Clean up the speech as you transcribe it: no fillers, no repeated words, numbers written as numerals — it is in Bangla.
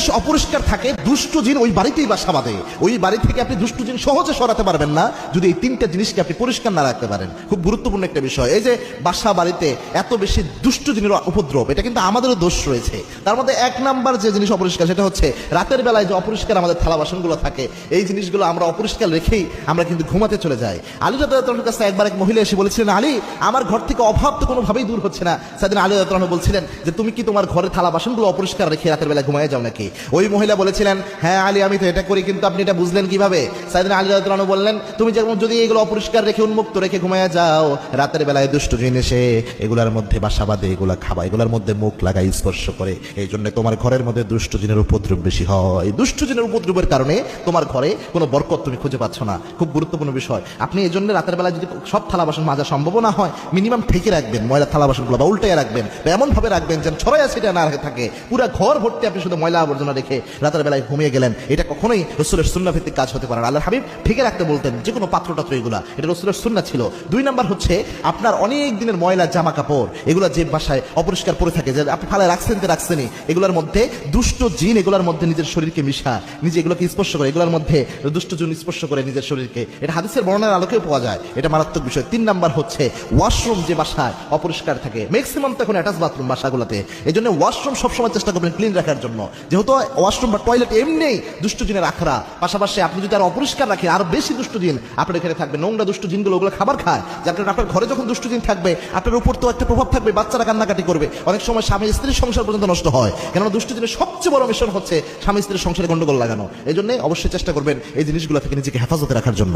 জিনিস অপরিষ্কার থাকে দুষ্ট জিন ওই বাড়িতেই বাসা বাঁধে। ওই বাড়ি থেকে আপনি দুষ্ট জিন সহজে সরাতে পারবেন না যদি এই তিনটা জিনিসকে আপনি পরিষ্কার না রাখতে পারেন। খুব গুরুত্বপূর্ণ একটা বিষয়। এই যে বাসা বাড়িতে এত বেশি দুষ্ট জিনের উপদ্রব, এটা কিন্তু আমাদেরও দোষ রয়েছে। তার মধ্যে এক নাম্বার যে জিনিস অপরিষ্কার সেটা হচ্ছে রাতের বেলায় যে অপরিষ্কার আমাদের থালা বাসনগুলো থাকে, এই জিনিসগুলো আমরা অপরিষ্কার রেখেই আমরা কিন্তু ঘুমাতে চলে যাই। আলী রাদিয়াল্লাহু তাআলার কাছে একবার এক মহিলা এসে বলেছিলেন, আলী আমার ঘর থেকে অভাব তো কোনোভাবেই দূর হচ্ছে না। সেদিন আলী রাদিয়াল্লাহু তাআলা বলছিলেন যে তুমি কি তোমার ঘরে থালা বাসনগুলো অপরিষ্কার রেখে রাতের বেলায় ঘুমায় যাও নাকি? ওই মহিলা বলেছিলেন, হ্যাঁ আলী আমি তো এটা করি। কিন্তু আপনি এটা বুঝলেন কিভাবে? সেদিন আলী রাদিয়াল্লাহু তাআলা বললেন, তুমি যেমন যদি এগুলো অপরিষ্কার রেখে উন্মুক্ত রেখে ঘুমায় যাও, রাতের বেলায় দুষ্ট জিন এসে এগুলার মধ্যে বাসা বাঁধে, এগুলা খাবা, এগুলার মধ্যে মুখ লাগাই স্পর্শ করে। এই জন্য তোমার ঘরের মধ্যে দুষ্ট জিনের উপদ্রব বেশি হয়। দুষ্ট জিনের উপদ্রবের কারণে তোমার ঘরে কোনো বরকত তুমি খুঁজে পাচ্ছ না। খুব গুরুত্বপূর্ণ বিষয়। আপনি এই জন্য রাতের বেলায় যদি সব থালা বাসন মাজা সম্ভব না হয়, মিনিমাম ঠেকে রাখবেন ময়লা থালা বাসনগুলো, বা উল্টে রাখবেন, বা এমন ভাবে রাখবেন যেন ছড়াইয়া ছিটা না থাকে। পুরো ঘর ভর্তি আপনি শুধু ময়লা আবর্জনা রেখে রাতের বেলায় ঘুমিয়ে গেলেন, এটা কখনোই রাসূলের সুন্নাহ ভিত্তিক কাজ হতে পারে না। আল্লাহর হাবিব ঠেকে রাখতে বলতেন যে কোনো পাত্রটাত্র, এগুলা এটা রাসূলের সুন্নাহ ছিল। দুই নাম্বার হচ্ছে আপনার অনেক দিনের ময়লা জামা কাপড়, এগুলা যে বাসায় অপরিষ্কার পড়ে থাকে, যে আপনি ফালে রাখছেন তো রাখছেনই, এগুলোর মধ্যে দুষ্ট জিন এগুলোর মধ্যে নিজের শরীরকে মিশা, নিজে এগুলোকে স্পর্শ করে, এগুলোর মধ্যে দুষ্ট জিন স্পর্শ করে নিজের শরীরকে। এটা হাদিসের বর্ণনার আলোকেও পাওয়া যায়, এটা মারাত্মক বিষয়। তিন নাম্বার হচ্ছে ওয়াশরুম যে বাসায় অপরিষ্কার থাকে, ম্যাক্সিমাম তো এখন অ্যাটাচ বাথরুম বাসাগুলোতে, এই জন্য ওয়াশরুম সবসময় চেষ্টা করবেন ক্লিন রাখার জন্য। যেহেতু ওয়াশরুম বা টয়লেট এমনি দুষ্ট জিনের আখড়া, পাশাপাশি আপনি যদি আরো অপরিষ্কার রাখেন আরো বেশি দুষ্ট জিন আপনার এখানে থাকবে। নোংরা দুষ্ট জিনগুলো ওগুলো খাবার খায়, যে আপনার ঘরে যখন দুষ্ট জিন থাকবে আপনার উপর তো একটা প্রভাব থাকবে, বাচ্চারা কান্নাকাটি করবে, অনেক সময় স্বামী স্ত্রীর সংসার পর্যন্ত নষ্ট হয়। কেননা দুষ্ট জিনের সবচেয়ে বড় মিশন হচ্ছে স্বামী স্ত্রীর সংসারে গন্ডগোল লাগানো। এই জন্য অবশ্যই চেষ্টা করবেন এই জিনিসগুলো থেকে নিজেকে হেফাজতে রাখার জন্য।